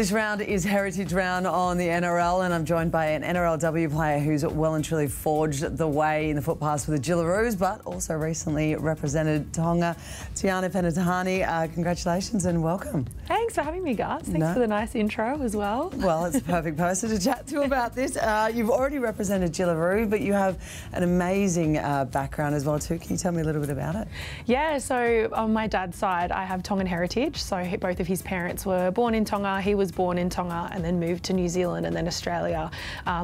This round is Heritage Round on the NRL, and I'm joined by an NRLW player who's well and truly forged the way in the footpaths for the Jillaroos, but also recently represented Tonga. Tiana Penitani, congratulations and welcome. Thanks for having me, Gus. Thanks for the nice intro as well. Well, it's the perfect person to chat to about this. You've already represented Jillaroo, but you have an amazing background as well too. Can you tell me a little bit about it? Yeah, so on my dad's side, I have Tongan heritage. So both of his parents were born in Tonga. He was born in Tonga and then moved to New Zealand and then Australia,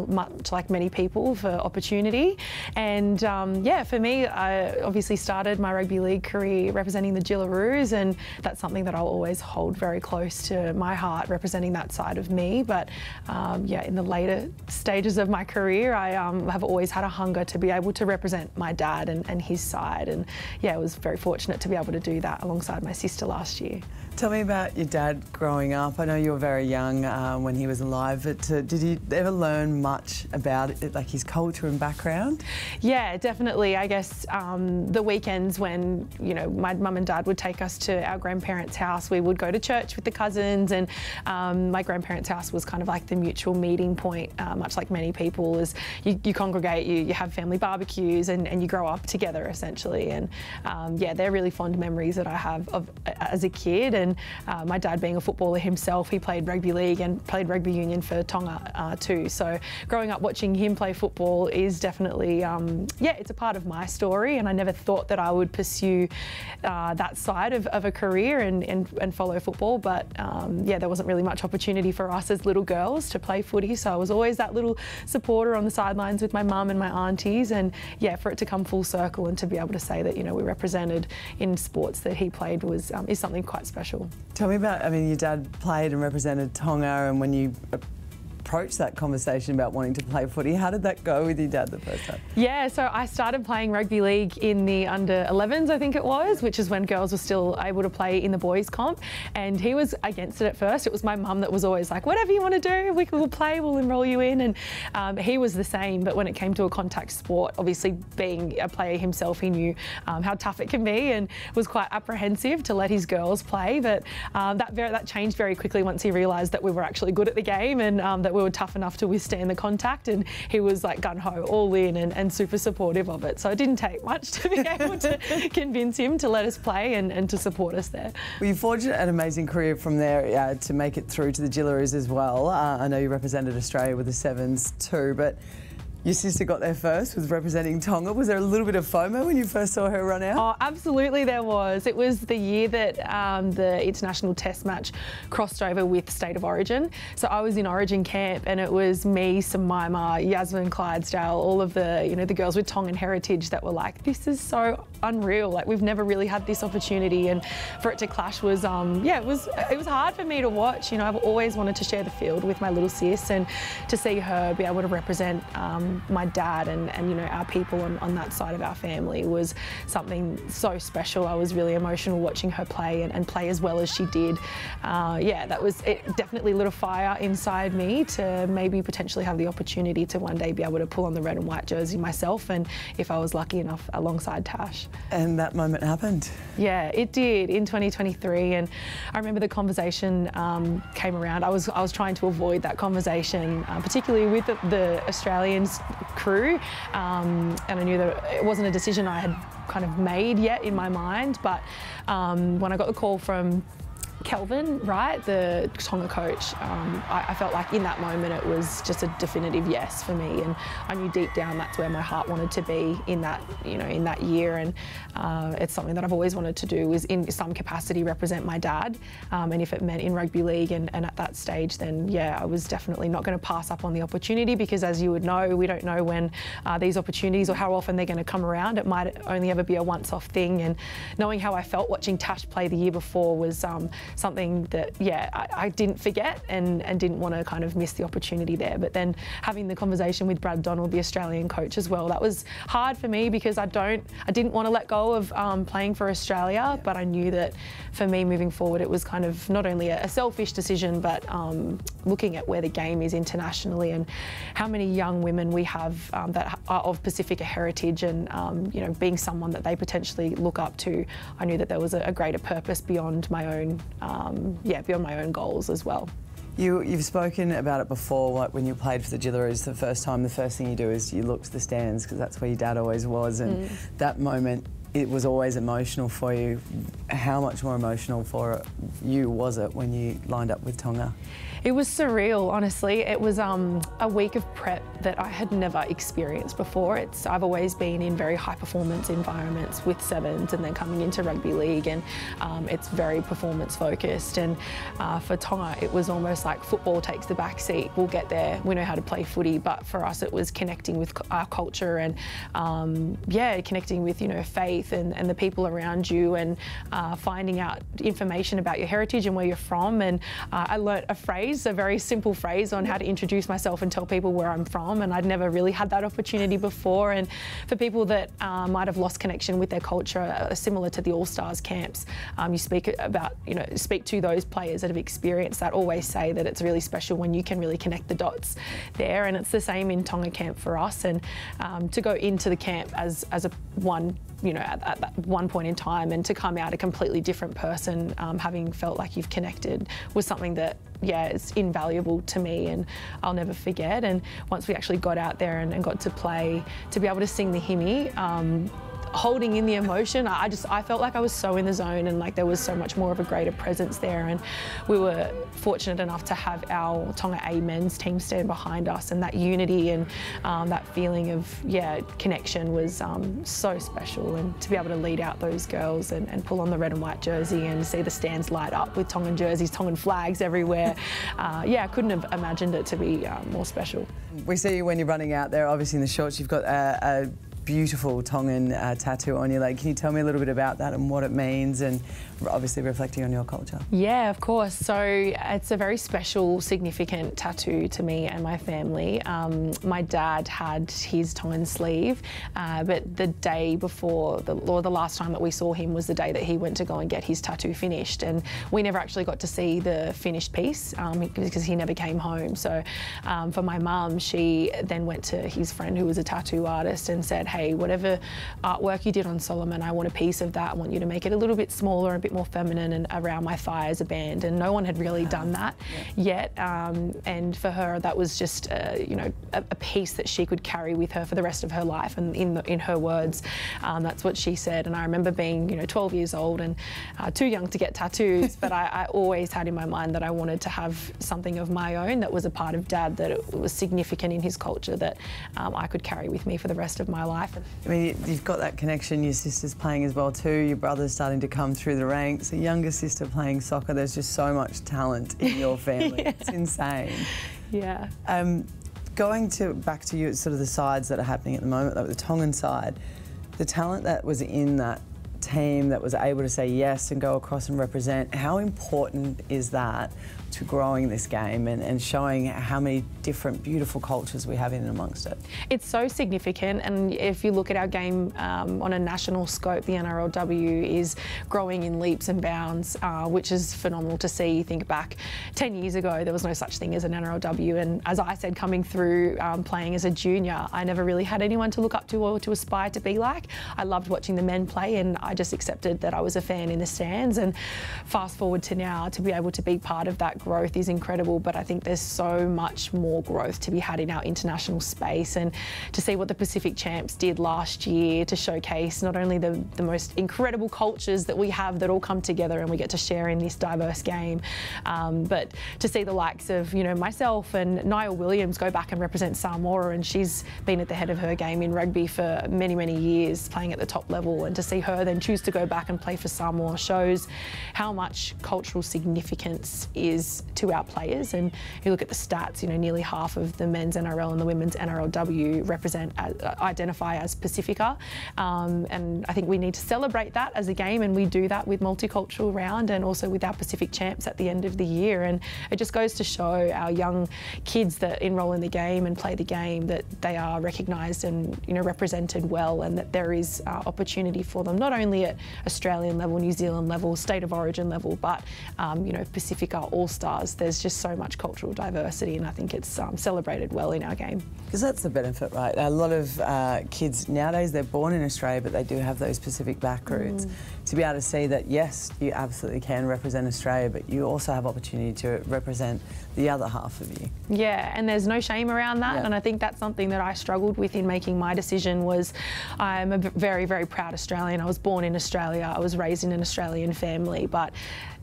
much like many people, for opportunity. And yeah, for me, I obviously started my rugby league career representing the Jillaroos, and that's something that I'll always hold very close to my heart, representing that side of me. But yeah, in the later stages of my career, I have always had a hunger to be able to represent my dad and his side. And yeah, I was very fortunate to be able to do that alongside my sister last year. Tell me about your dad growing up. I know you were very young when he was alive, but did you ever learn much about it, like his culture and background? Yeah, definitely. I guess the weekends when, you know, my mum and dad would take us to our grandparents' house, we would go to church with the cousins, and my grandparents' house was kind of like the mutual meeting point, much like many people, is you congregate, you have family barbecues, and you grow up together essentially. And yeah, they're really fond memories that I have of as a kid. And my dad being a footballer himself, he played rugby league and played rugby union for Tonga too. So growing up watching him play football is definitely, yeah, it's a part of my story, and I never thought that I would pursue that side of a career and follow football. But yeah, there wasn't really much opportunity for us as little girls to play footy, so I was always that little supporter on the sidelines with my mum and my aunties. And yeah, for it to come full circle and to be able to say that, you know, we represented in sports that he played was is something quite special. Tell me about, I mean, your dad played and represented Tonga, and when you approached that conversation about wanting to play footy, how did that go with your dad the first time? Yeah, so I started playing rugby league in the under 11s, I think it was, which is when girls were still able to play in the boys comp, and he was against it at first. It was my mum that was always like, whatever you want to do, we'll play, we'll enrol you in. And he was the same, but when it came to a contact sport, obviously being a player himself, he knew how tough it can be and was quite apprehensive to let his girls play. But that changed very quickly once he realised that we were actually good at the game, and that we were tough enough to withstand the contact, and he was like gun-ho, all in, and super supportive of it. So it didn't take much to be able to convince him to let us play and to support us there. Well, you forged an amazing career from there to make it through to the Jillaroos as well. I know you represented Australia with the Sevens too, but your sister got there first, was representing Tonga. Was there a little bit of FOMO when you first saw her run out? Oh, absolutely there was. It was the year that the international test match crossed over with State of Origin. So I was in Origin camp, and it was me, Samaima, Yasmin Clydesdale, all of the, you know, the girls with Tongan heritage that were like, this is so unreal. Like, we've never really had this opportunity, and for it to clash was, yeah, it was hard for me to watch. You know, I've always wanted to share the field with my little sis, and to see her be able to represent my dad and you know, our people on that side of our family was something so special. I was really emotional watching her play and play as well as she did. Yeah, it definitely lit a fire inside me to maybe potentially have the opportunity to one day be able to pull on the red and white jersey myself, and if I was lucky enough, alongside Tash. And that moment happened? Yeah, it did in 2023, and I remember the conversation came around. I was trying to avoid that conversation, particularly with the Australians crew, and I knew that it wasn't a decision I had kind of made yet in my mind. But when I got the call from Kelvin, right, the Tonga coach, I felt like in that moment it was just a definitive yes for me, and I knew deep down that's where my heart wanted to be in that, you know, in that year. And it's something that I've always wanted to do, is in some capacity represent my dad, and if it meant in rugby league and at that stage, then yeah, I was definitely not going to pass up on the opportunity, because as you would know, we don't know when these opportunities or how often they're going to come around. It might only ever be a once-off thing, and knowing how I felt watching Tash play the year before was something that, yeah, I didn't forget and didn't want to kind of miss the opportunity there. But then having the conversation with Brad Donald, the Australian coach as well, that was hard for me, because I didn't want to let go of playing for Australia, but I knew that for me moving forward, it was kind of not only a selfish decision, but looking at where the game is internationally and how many young women we have that are of Pacifica heritage, and you know, being someone that they potentially look up to, I knew that there was a greater purpose beyond my own, beyond my own goals as well. You've spoken about it before, like when you played for the Jillaroos the first time, the first thing you do is you look to the stands because that's where your dad always was, and that moment, it was always emotional for you. How much more emotional for you was it when you lined up with Tonga? It was surreal, honestly. It was a week of prep that I had never experienced before. I've always been in very high performance environments with sevens and then coming into rugby league, and it's very performance focused. And for Tonga, it was almost like football takes the back seat. We'll get there, we know how to play footy, but for us it was connecting with our culture and connecting with, you know, faith and the people around you, and finding out information about your heritage and where you're from. And I learnt a very simple phrase on how to introduce myself and tell people where I'm from, and I'd never really had that opportunity before. And for people that might have lost connection with their culture, similar to the All-Stars camps, you speak to those players that have experienced that, always say that it's really special when you can really connect the dots there. And it's the same in Tonga camp for us. And to go into the camp as at that one point in time, and to come out a completely different person, having felt like you've connected, was something that, it's invaluable to me and I'll never forget. And once we actually got out there and got to play, to be able to sing the hymn, holding in the emotion, I felt like I was so in the zone, and like there was so much more of a greater presence there. And we were fortunate enough to have our Tonga A men's team stand behind us, and that unity and that feeling of connection was so special. And to be able to lead out those girls and pull on the red and white jersey and see the stands light up with Tongan jerseys, Tongan flags everywhere, I couldn't have imagined it to be more special. We see you when you're running out there, obviously in the shorts you've got a beautiful Tongan tattoo on your leg. Can you tell me a little bit about that and what it means, and obviously reflecting on your culture? Yeah, of course. So it's a very special, significant tattoo to me and my family. My dad had his Tongan sleeve, but the day before, the last time that we saw him was the day that he went to go and get his tattoo finished, and we never actually got to see the finished piece because he never came home. So for my mum, she then went to his friend who was a tattoo artist and said, hey, whatever artwork you did on Solomon, I want a piece of that. I want you to make it a little bit smaller, a bit more feminine, and around my thigh as a band. And no one had really done that yet. And for her, that was just a piece that she could carry with her for the rest of her life. And in her words, that's what she said. And I remember being 12 years old and too young to get tattoos, but I always had in my mind that I wanted to have something of my own that was a part of Dad, that it was significant in his culture, that I could carry with me for the rest of my life. I mean, you've got that connection, your sister's playing as well too, your brother's starting to come through the ranks, a younger sister playing soccer. There's just so much talent in your family. It's insane. Yeah. Going back to you, sort of the sides that are happening at the moment, like the Tongan side, the talent that was in that team that was able to say yes and go across and represent, how important is that to growing this game and showing how many different beautiful cultures we have in and amongst it? It's so significant, and if you look at our game on a national scope, the NRLW is growing in leaps and bounds, which is phenomenal to see. You think back 10 years ago, there was no such thing as an NRLW, and as I said, coming through playing as a junior, I never really had anyone to look up to or to aspire to be like. I loved watching the men play, and I just accepted that I was a fan in the stands. And fast forward to now, to be able to be part of that growth is incredible, but I think there's so much more growth to be had in our international space. And to see what the Pacific Champs did last year to showcase not only the most incredible cultures that we have that all come together and we get to share in this diverse game, but to see the likes of myself and Niall Williams go back and represent Samoa, and she's been at the head of her game in rugby for many years, playing at the top level, and to see her then choose to go back and play for Samoa shows how much cultural significance is to our players. And you look at the stats, nearly half of the men's NRL and the women's NRLW identify as Pacifica, and I think we need to celebrate that as a game, and we do that with Multicultural Round and also with our Pacific Champs at the end of the year. And it just goes to show our young kids that enrol in the game and play the game that they are recognised and represented well, and that there is opportunity for them, not only at Australian level, New Zealand level, state of origin level, but Pacifica also else does. There's just so much cultural diversity, and I think it's celebrated well in our game. Because that's the benefit, right? A lot of kids nowadays, they're born in Australia, but they do have those specific back roots. To be able to see that, yes, you absolutely can represent Australia, but you also have opportunity to represent the other half of you. Yeah, and there's no shame around that, and I think that's something that I struggled with in making my decision. Was I'm a very, very proud Australian. I was born in Australia, I was raised in an Australian family, but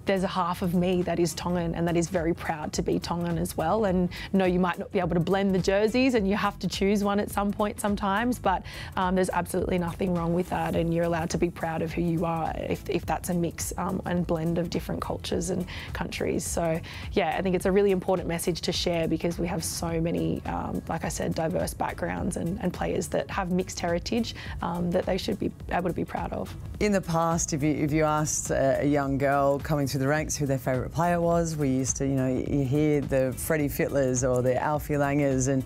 there's a half of me that is Tongan and that is very proud to be Tongan as well. And no, you might not be able to blend the jerseys and you have to choose one at some point sometimes, but there's absolutely nothing wrong with that, and you're allowed to be proud of who you are if that's a mix and blend of different cultures and countries. So yeah, I think it's a really important message to share, because we have so many, like I said, diverse backgrounds and players that have mixed heritage that they should be able to be proud of. In the past, if you asked a young girl coming through the ranks who their favourite player was, we used to, you hear the Freddie Fittlers or the Alfie Langers, and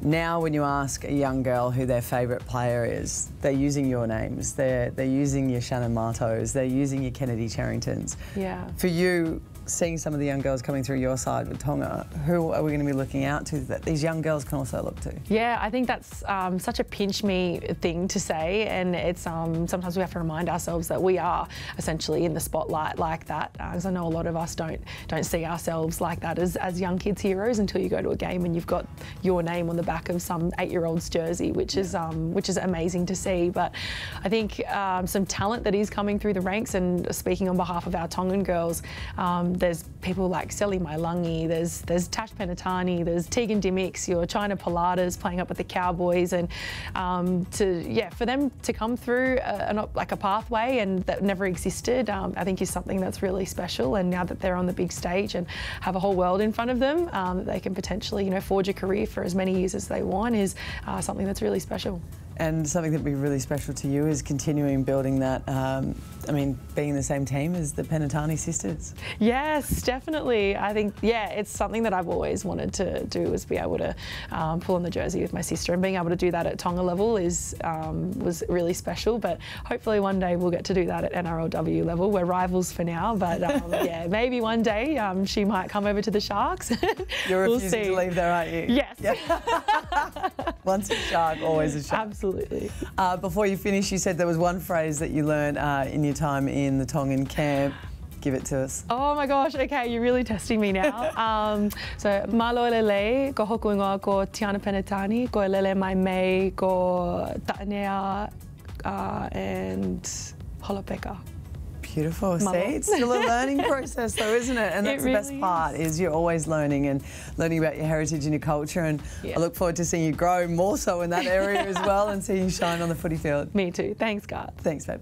now when you ask a young girl who their favourite player is, they're using your names, they're using your Shannon Martos, they're using your Kennedy Charringtons. Yeah. For you, seeing some of the young girls coming through your side with Tonga, who are we going to be looking out to that these young girls can also look to? Yeah, I think that's such a pinch me thing to say, and it's sometimes we have to remind ourselves that we are essentially in the spotlight like that, because I know a lot of us don't see ourselves like that as young kids' heroes until you go to a game and you've got your name on the back of some 8-year-old's jersey, which is amazing to see. But I think some talent that is coming through the ranks, and speaking on behalf of our Tongan girls, there's people like Seli Mailangi, there's Tash Penitani, there's Tegan Dimix, your China Pilatas playing up with the Cowboys, and for them to come through like a pathway and that never existed, I think is something that's really special. And now that they're on the big stage and have a whole world in front of them, that they can potentially forge a career for as many years as they want, is something that's really special. And something that would be really special to you is continuing building that, being in the same team as the Penitani sisters. Yes, definitely. I think, it's something that I've always wanted to do, is be able to pull on the jersey with my sister, and being able to do that at Tonga level was really special. But hopefully one day we'll get to do that at NRLW level. We're rivals for now, but maybe one day she might come over to the Sharks. You're refusing to leave there, aren't you? Yes. Yeah. Once a Shark, always a Shark. Absolutely. Before you finish, you said there was one phrase that you learned in your time in the Tongan camp. Give it to us. Oh my gosh, okay, you're really testing me now. So, malo lele, ko hoku ingoa ko Tiana Penitani, ko lele mai mei, ko ta'anea, and holopeka. Beautiful. See, it's still a learning process though, isn't it? And that's the best part, is you're always learning and learning about your heritage and your culture, and I look forward to seeing you grow more so in that area as well, and seeing you shine on the footy field. Me too. Thanks, Garth. Thanks, babe.